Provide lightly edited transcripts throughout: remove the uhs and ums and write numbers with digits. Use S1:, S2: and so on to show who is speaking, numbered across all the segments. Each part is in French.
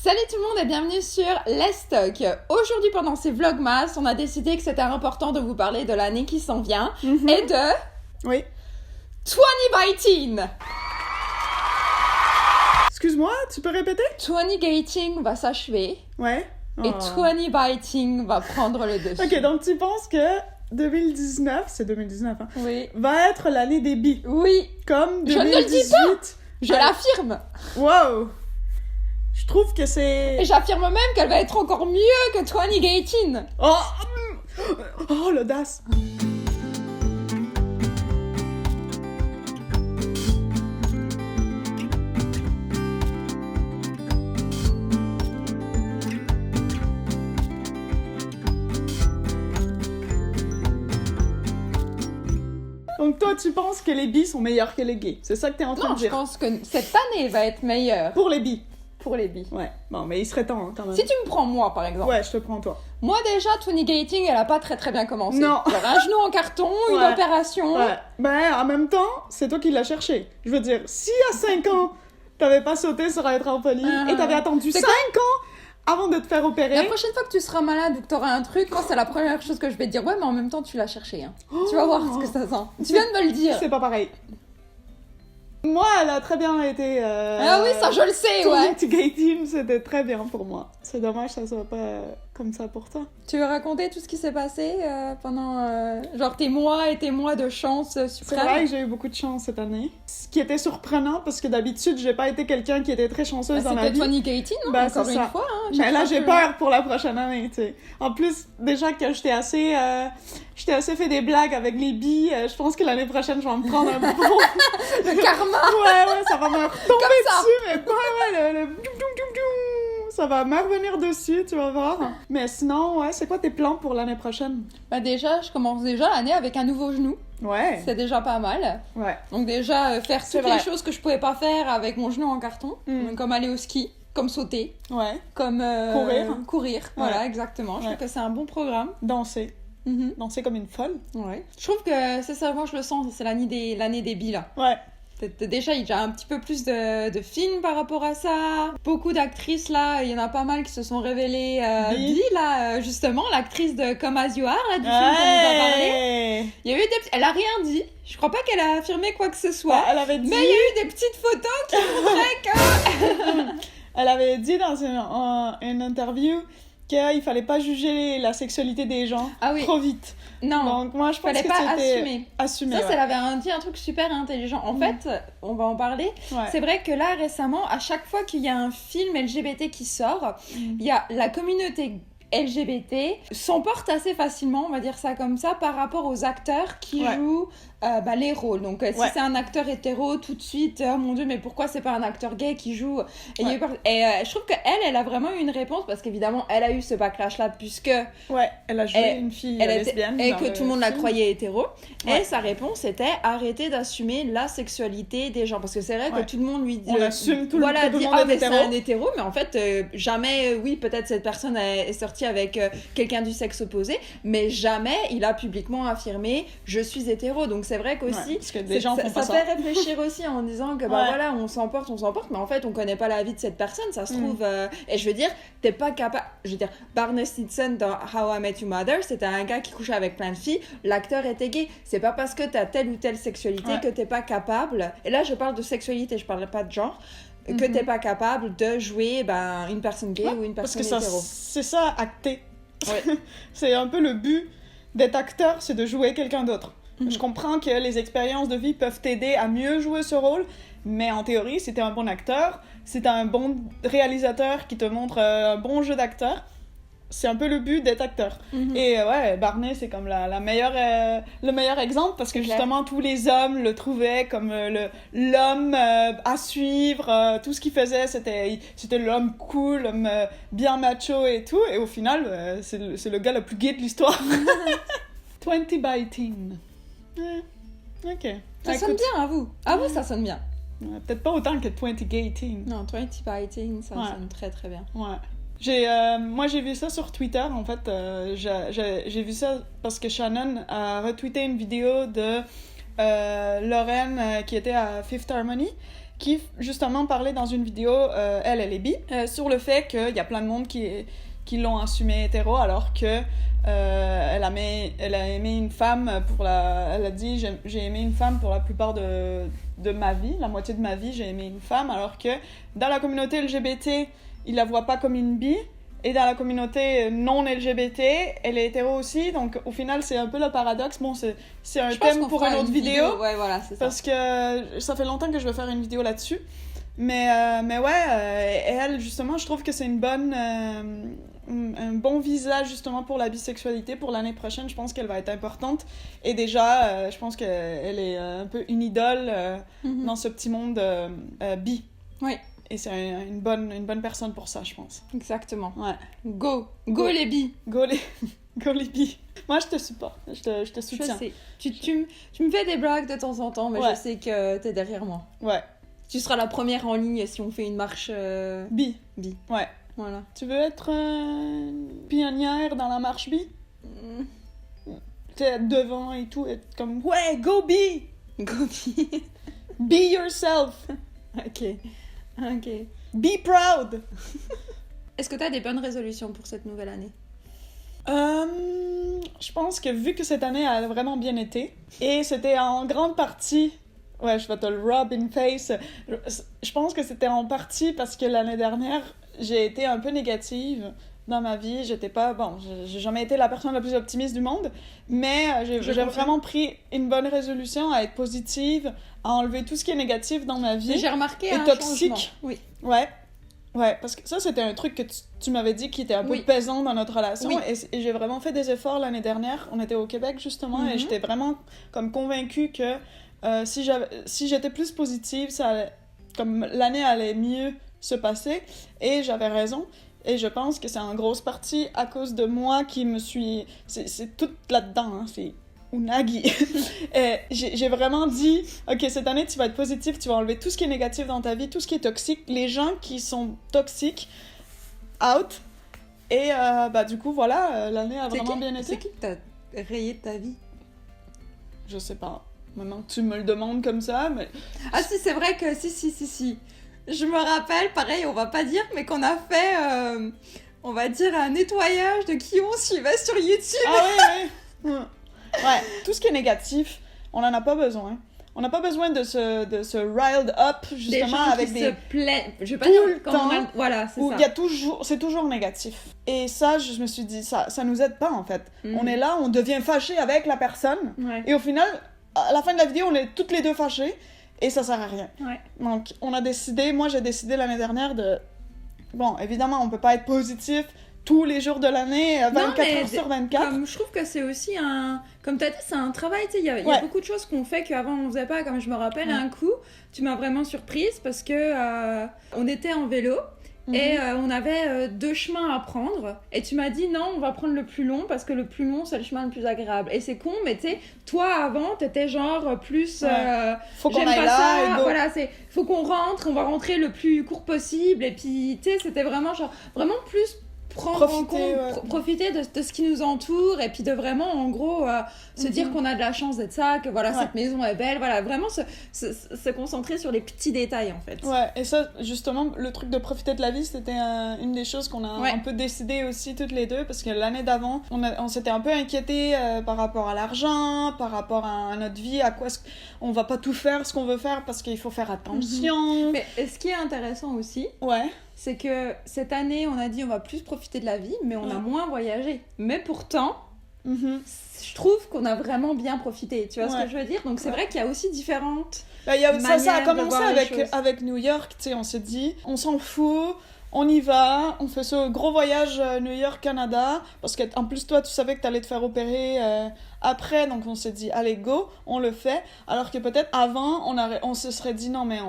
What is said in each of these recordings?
S1: Salut tout le monde et bienvenue sur Let's Talk. Aujourd'hui pendant ces Vlogmas, on a décidé que c'était important de vous parler de l'année qui s'en vient et de...
S2: Oui.
S1: 2018.
S2: Excuse-moi, tu peux répéter?
S1: 2018 va s'achever
S2: Ouais.
S1: et 2018 va prendre le dessus.
S2: Ok, donc tu penses que 2019, c'est 2019, hein,
S1: Oui.
S2: va être l'année des bi,
S1: Oui,
S2: comme
S1: Je ne
S2: 2018.
S1: le dis pas. Je l'affirme.
S2: Wow. Je trouve que c'est...
S1: Et j'affirme même qu'elle va être encore mieux que 2018.
S2: Oh, l'audace. Donc toi, tu penses que les bi sont meilleurs que les gays? C'est ça que t'es en train
S1: Non,
S2: de
S1: je
S2: dire?
S1: pense que cette année va être meilleure
S2: Pour les bi.
S1: pour les bi.
S2: Ouais. Bon, mais il serait temps, hein, quand même.
S1: Si tu me prends moi par exemple.
S2: Ouais, je te prends toi.
S1: Moi déjà, 2018, elle a pas très bien commencé.
S2: Non.
S1: Genre un genou en carton, une
S2: Ouais.
S1: opération.
S2: Ouais. Ben, en même temps, c'est toi qui l'as cherché. Je veux dire, si à 5 ans, t'avais pas sauté sur un trampoline et t'avais attendu
S1: C'est
S2: 5 ans avant de te faire opérer...
S1: La prochaine fois que tu seras malade ou que tu auras un truc, moi c'est la première chose que je vais te dire. Ouais, mais en même temps, tu l'as cherché. Hein. Tu vas voir ce que ça sent. Tu viens de me le dire.
S2: C'est pas pareil. Moi, elle a très bien été...
S1: Ah oui, ça je le sais, ouais.
S2: Gay Team, c'était très bien pour moi. C'est dommage que ça soit pas comme ça pour toi.
S1: Tu veux raconter tout ce qui s'est passé pendant genre tes mois de chance
S2: C'est
S1: suprême?
S2: vrai que j'ai eu beaucoup de chance cette année. Ce qui était surprenant, parce que d'habitude, j'ai pas été quelqu'un qui était très chanceuse dans ma
S1: C'était
S2: vie.
S1: 2018, non?
S2: Ben,
S1: Encore
S2: c'est
S1: une
S2: ça.
S1: fois. Hein,
S2: Mais là,
S1: crois
S2: j'ai
S1: que-
S2: peur pour la prochaine année, tu sais. En plus, déjà que j'étais assez fait des blagues avec les billes, je pense que l'année prochaine, je vais me prendre un bon...
S1: Le karma.
S2: Ouais, ça va me retomber
S1: Comme ça.
S2: dessus, mais pas le djoum, djoum, djoum, djoum. Ça va me revenir dessus, tu vas voir. Mais sinon, ouais, c'est quoi tes plans pour l'année prochaine?
S1: Bah déjà, je commence déjà l'année avec un nouveau genou.
S2: Ouais.
S1: C'est déjà pas mal.
S2: Ouais.
S1: Donc déjà, faire
S2: C'est
S1: toutes les
S2: vrai.
S1: choses que je pouvais pas faire avec mon genou en carton.
S2: Mm.
S1: Comme aller au ski, comme sauter,
S2: Ouais.
S1: comme... Courir,
S2: Ouais.
S1: voilà, exactement. Je
S2: Ouais.
S1: trouve que c'est un bon programme.
S2: Danser.
S1: Mhm.
S2: Danser comme une folle.
S1: Ouais. Je trouve que c'est ça, moi je le sens, c'est l'année des billes là.
S2: Ouais.
S1: Déjà, il y a un petit peu plus de films par rapport à ça. Beaucoup d'actrices là, il y en a pas mal qui se sont révélées
S2: Bi.
S1: bi là, justement, l'actrice de Come As You Are, là, du film qu'on nous a parlé.
S2: Ouais.
S1: Il y a eu elle a rien dit. Je crois pas qu'elle a affirmé quoi que ce soit.
S2: Ouais, elle avait dit...
S1: Mais il y a eu des petites photos qui montraient que...
S2: Elle avait dit dans une interview qu'il fallait pas juger la sexualité des gens
S1: Ah oui.
S2: trop vite.
S1: Non,
S2: Donc moi, je pense
S1: fallait
S2: que
S1: pas
S2: c'était
S1: assumer.
S2: assumé.
S1: Ça,
S2: ouais.
S1: elle avait dit un truc super intelligent. En fait, on va en parler.
S2: Ouais.
S1: C'est vrai que là, récemment, à chaque fois qu'il y a un film LGBT qui sort, il y a la communauté LGBT s'emporte assez facilement, on va dire ça comme ça, par rapport aux acteurs qui
S2: Ouais.
S1: jouent les rôles. Donc si
S2: Ouais.
S1: c'est un acteur hétéro, tout de suite, oh mon dieu, mais pourquoi c'est pas un acteur gay qui joue? Et, il y a eu
S2: Ouais.
S1: je trouve qu'elle a vraiment eu une réponse, parce qu'évidemment, elle a eu ce backlash-là, puisque
S2: Ouais, elle a joué
S1: Elle-
S2: une fille
S1: elle était,
S2: lesbienne.
S1: et
S2: dans
S1: que
S2: le
S1: tout le monde la
S2: film.
S1: croyait hétéro.
S2: Ouais.
S1: Et sa réponse était arrêter d'assumer la sexualité des gens. Parce que c'est vrai
S2: Ouais.
S1: que tout le monde lui dit.
S2: On assume tout
S1: voilà,
S2: que tout le
S1: dit,
S2: monde
S1: ah,
S2: est
S1: mais c'est
S2: hétéro.
S1: un hétéro, mais en fait, jamais, oui, peut-être cette personne est sortie avec quelqu'un du sexe opposé, mais jamais il a publiquement affirmé je suis hétéro. Donc c'est vrai qu'aussi.
S2: Ouais, parce que des gens font pas
S1: ça
S2: ça.
S1: fait réfléchir aussi en disant que bah
S2: Ouais.
S1: voilà, on s'emporte, mais en fait, on connaît pas la vie de cette personne, ça se trouve. Et je veux dire, t'es pas capable. Je veux dire, Barney Stinson dans How I Met Your Mother, c'était un gars qui couchait avec plein de filles, l'acteur était gay. C'est pas parce que t'as telle ou telle sexualité
S2: Ouais.
S1: que t'es pas capable. Et là, je parle de sexualité, je parle pas de genre. Que t'es pas capable de jouer une personne gay
S2: Ouais,
S1: ou une
S2: parce
S1: personne
S2: que
S1: hétéro.
S2: c'est ça, acter.
S1: Ouais.
S2: C'est un peu le but d'être acteur, c'est de jouer quelqu'un d'autre.
S1: Mhm.
S2: Je comprends que les expériences de vie peuvent t'aider à mieux jouer ce rôle, mais en théorie, si t'es un bon acteur, si t'as un bon réalisateur qui te montre un bon jeu d'acteur, c'est un peu le but d'être acteur.
S1: Mhm.
S2: Et ouais, Barney, c'est comme le meilleur exemple, parce que
S1: Claire.
S2: justement, tous les hommes le trouvaient comme l'homme à suivre. Tout ce qu'il faisait, c'était l'homme cool, l'homme bien macho et tout. Et au final, c'est le gars le plus gay de l'histoire. 20 by teen. Ok.
S1: Ça
S2: Ah,
S1: sonne
S2: écoute,
S1: bien à vous. Ah vous, ça sonne bien.
S2: peut-être pas autant que 20 gay teen.
S1: Non, 20 by 10, ça
S2: Ouais.
S1: sonne très très bien.
S2: Ouais. Moi, j'ai vu ça sur Twitter, en fait. J'ai vu ça parce que Shannon a retweeté une vidéo de Lorraine qui était à Fifth Harmony. qui justement parlait dans une vidéo, elle est bi, sur le fait qu'il y a plein de monde qui l'ont assumé hétéro, alors que elle a aimé une femme elle a dit j'ai aimé une femme pour la plupart de ma vie, la moitié de ma vie j'ai aimé une femme, alors que dans la communauté LGBT ils la voient pas comme une bi, et dans la communauté non LGBT elle est hétéro aussi, donc au final c'est un peu le paradoxe. Bon, c'est un thème pour une autre vidéo.
S1: Ouais, voilà, c'est ça.
S2: Parce que ça fait longtemps que je veux faire une vidéo là-dessus, mais ouais, elle justement je trouve que c'est un bon visage justement pour la bisexualité pour l'année prochaine. Je pense qu'elle va être importante, et déjà je pense qu'elle est un peu une idole dans ce petit monde bi.
S1: Oui.
S2: Et c'est une bonne personne pour ça, je pense.
S1: Exactement.
S2: Ouais.
S1: Go les bi.
S2: Go les bi. Moi je te supporte, je te soutiens.
S1: Je sais. Tu me fais des blagues de temps en temps, mais
S2: ouais.
S1: Je sais que t'es derrière moi.
S2: Ouais.
S1: Tu seras la première en ligne si on fait une marche
S2: bi. Ouais.
S1: Voilà.
S2: Tu veux être pionnière dans la marche bi? T'es devant et tout, être comme ouais, go bi!
S1: Go bi.
S2: Be yourself!
S1: Ok.
S2: Be proud!
S1: Est-ce que t'as des bonnes résolutions pour cette nouvelle année?
S2: Je pense que vu que cette année a vraiment bien été, et c'était en grande partie... Ouais, je vais te le rub in face. Je pense que c'était en partie parce que l'année dernière, j'ai été un peu négative dans ma vie. J'étais pas... Bon, j'ai jamais été la personne la plus optimiste du monde, mais j'ai vraiment pris une bonne résolution à être positive, à enlever tout ce qui est négatif dans ma vie.
S1: J'ai remarqué
S2: et
S1: un
S2: toxique.
S1: changement. Oui.
S2: Ouais, parce que ça, c'était un truc que tu m'avais dit qui était un peu pesant dans notre relation.
S1: Oui.
S2: Et j'ai vraiment fait des efforts l'année dernière. On était au Québec, justement, et j'étais vraiment comme convaincue que si j'étais plus positive, comme l'année allait mieux se passer, et j'avais raison. Et je pense que c'est en grosse partie à cause de moi qui me suis... C'est tout là-dedans, hein, c'est Unagi. Et j'ai vraiment dit, ok, cette année, tu vas être positif, tu vas enlever tout ce qui est négatif dans ta vie, tout ce qui est toxique, les gens qui sont toxiques, out. Et du coup, voilà, l'année a vraiment bien été.
S1: C'est qui que t'as rayé de ta vie?
S2: Je sais pas. Maintenant que tu me le demandes comme ça, mais...
S1: Ah si, c'est vrai que... Si. Je me rappelle, pareil, on va pas dire, mais qu'on a fait, on va dire, un nettoyage de qui on suivait sur YouTube.
S2: Ah oui. Ouais, tout ce qui est négatif, on n'en a pas besoin. On n'a pas besoin de se riled up, justement, avec des...
S1: se plaignent. Je vais pas
S2: tout
S1: dire
S2: le temps,
S1: voilà, c'est ça.
S2: Il y a c'est toujours négatif. Et ça, je me suis dit, ça nous aide pas, en fait. On est là, on devient fâché avec la personne, et au final... À la fin de la vidéo, on est toutes les deux fâchées, et ça sert à rien.
S1: Ouais.
S2: Donc, moi j'ai décidé l'année dernière de... Bon, évidemment, on peut pas être positif tous les jours de l'année, 24 heures sur 24.
S1: Comme, je trouve que c'est aussi un... Comme t'as dit, c'est un travail, tu sais, il y a beaucoup de choses qu'on fait qu'avant on faisait pas. Comme je me rappelle, un coup, tu m'as vraiment surprise, parce que on était en vélo, et on avait 2 chemins à prendre, et tu m'as dit non, on va prendre le plus long parce que le plus long c'est le chemin le plus agréable. Et c'est con, mais tu sais, toi avant t'étais genre plus
S2: faut qu'on
S1: j'aime
S2: aille
S1: pas
S2: là,
S1: ça,
S2: et go.
S1: voilà, c'est faut qu'on rentre, on va rentrer le plus court possible, et puis tu sais, c'était vraiment genre vraiment plus prendre en compte, profiter de ce qui nous entoure, et puis de vraiment en gros se dire qu'on a de la chance d'être ça, que voilà, cette maison est belle, voilà, vraiment se concentrer sur les petits détails en fait.
S2: Ouais, et ça justement, le truc de profiter de la vie, c'était une des choses qu'on a un peu décidé aussi toutes les deux, parce que l'année d'avant on s'était un peu inquiété par rapport à l'argent, par rapport à notre vie, à quoi on va pas tout faire ce qu'on veut faire parce qu'il faut faire attention.
S1: Mais ce qui est intéressant aussi, c'est que cette année, on a dit on va plus profiter de la vie, mais on a moins voyagé. Mais pourtant, je trouve qu'on a vraiment bien profité. Tu vois ce que je veux dire? Donc c'est vrai qu'il y a aussi différentes manières
S2: ça a commencé
S1: de voir les choses.
S2: avec New York, tu sais, on s'est dit, on s'en fout, on y va, on fait ce gros voyage New York-Canada, parce qu'en plus toi tu savais que t'allais te faire opérer après, donc on s'est dit allez go, on le fait, alors que peut-être avant on se serait dit non mais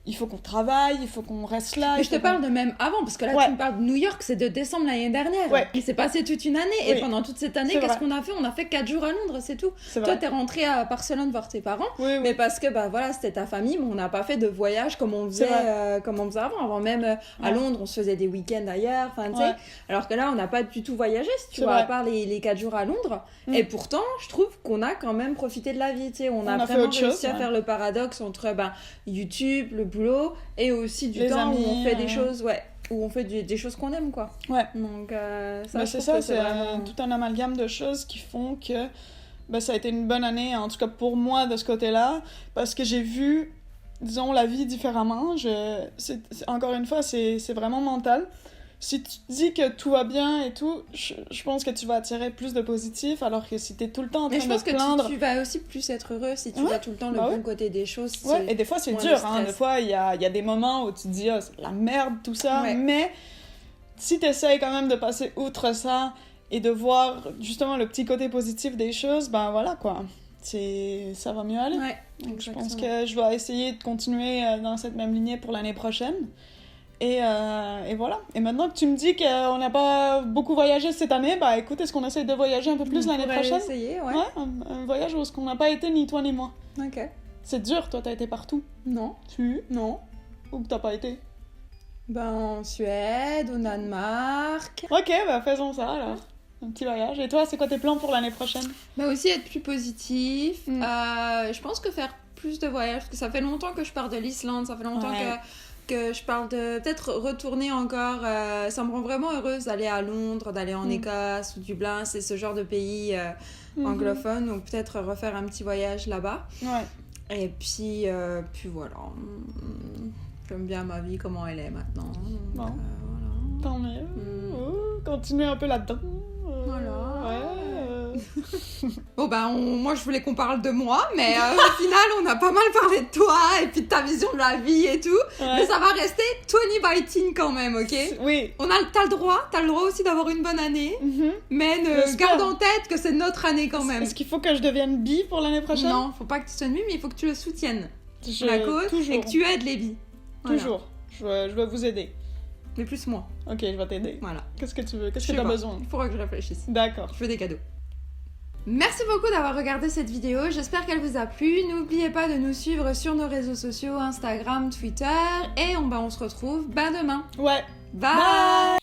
S2: il faut qu'on travaille, il faut qu'on reste là.
S1: Mais je te parle de même avant, parce que là, tu me parles de New York, c'est de décembre l'année dernière. Il s'est passé toute une année, et pendant toute cette année, qu'est-ce qu'on a fait? On a fait 4 jours à Londres, c'est tout. Toi, t'es rentrée à Barcelone voir tes parents, mais parce que, voilà, c'était ta famille, mais on n'a pas fait de voyage comme on faisait avant. Avant même, à Londres, on se faisait des week-ends ailleurs, enfin, tu sais. Alors que là, on n'a pas du tout voyagé, si tu vois, à part les 4 jours à Londres. Et pourtant, je trouve qu'on a quand même profité de la vie, tu sais. On a vraiment réussi à faire le paradoxe entre YouTube, le boulot et aussi du
S2: Les
S1: temps
S2: amis,
S1: où on fait des choses, où on fait des choses qu'on aime, quoi.
S2: Ouais.
S1: Donc, ça,
S2: Bah,
S1: je
S2: c'est
S1: trouve
S2: ça,
S1: que
S2: c'est
S1: vraiment...
S2: tout un amalgame de choses qui font que bah, ça a été une bonne année, en tout cas pour moi de ce côté-là, parce que j'ai vu, disons, la vie différemment. Encore une fois, c'est vraiment mental. Si tu te dis que tout va bien et tout, je pense que tu vas attirer plus de positif, alors que si t'es tout le temps en train
S1: Mais je pense
S2: de te
S1: que
S2: plaindre...
S1: tu vas aussi plus être heureux si tu
S2: Ouais,
S1: vois tout le temps le
S2: bah
S1: bon
S2: ouais.
S1: côté des choses.
S2: Ouais, et des fois c'est
S1: moins
S2: dur,
S1: de
S2: hein.
S1: stress.
S2: Des fois il y a des moments où tu te dis oh, c'est de la merde tout ça,
S1: Ouais.
S2: mais si t'essayes quand même de passer outre ça et de voir justement le petit côté positif des choses, ben voilà quoi, ça va mieux aller.
S1: Ouais,
S2: Donc je pense
S1: exactement.
S2: que je vais essayer de continuer dans cette même lignée pour l'année prochaine. Et voilà. Et maintenant que tu me dis qu'on n'a pas beaucoup voyagé cette année, bah écoute, est-ce qu'on essaye de voyager un peu plus l'année
S1: pourrait
S2: prochaine?
S1: essayer, ouais.
S2: Un voyage où on n'a pas été ni toi ni moi.
S1: Ok.
S2: C'est dur, toi t'as été partout.
S1: Non, non.
S2: Ou que t'as pas été?
S1: Ben, en Suède, au Danemark.
S2: Ok, bah faisons ça alors. Un petit voyage. Et toi, c'est quoi tes plans pour l'année prochaine?
S1: Mais aussi être plus positif.
S2: Mm.
S1: Je pense que faire plus de voyages, parce que ça fait longtemps que je pars de l'Islande, ça fait longtemps
S2: Ouais.
S1: que je parle de peut-être retourner encore. Ça me rend vraiment heureuse d'aller à Londres, d'aller en Écosse ou Dublin, c'est ce genre de pays anglophone, donc peut-être refaire un petit voyage là-bas.
S2: Ouais.
S1: Et puis voilà. J'aime bien ma vie, comment elle est maintenant. Donc,
S2: Bon.
S1: voilà.
S2: Tant mieux. Continuez un peu là-dedans.
S1: Voilà.
S2: Ouais.
S1: Bon moi je voulais qu'on parle de moi, mais au final on a pas mal parlé de toi et puis de ta vision de la vie et tout.
S2: Ouais.
S1: Mais ça va rester 20 by teen quand même, ok?
S2: Oui.
S1: T'as le droit aussi d'avoir une bonne année, mais
S2: J'espère.
S1: garde en tête que c'est notre année quand même.
S2: Est-ce qu'il faut que je devienne bi pour l'année prochaine?
S1: Non, faut pas que tu sois nulle, mais il faut que tu le soutiennes,
S2: Je-
S1: la cause,
S2: toujours.
S1: et que tu aides les billes. Voilà.
S2: Toujours. Je vais vous aider.
S1: Mais plus moi,
S2: Ok, je vais t'aider.
S1: voilà.
S2: Qu'est-ce que tu veux? Qu'est-ce
S1: Je
S2: que
S1: sais
S2: t'as
S1: pas.
S2: besoin?
S1: Il faudra que je réfléchisse.
S2: D'accord.
S1: Je veux des cadeaux. Merci beaucoup d'avoir regardé cette vidéo, j'espère qu'elle vous a plu. N'oubliez pas de nous suivre sur nos réseaux sociaux, Instagram, Twitter, et on se retrouve demain.
S2: Ouais.
S1: Bye.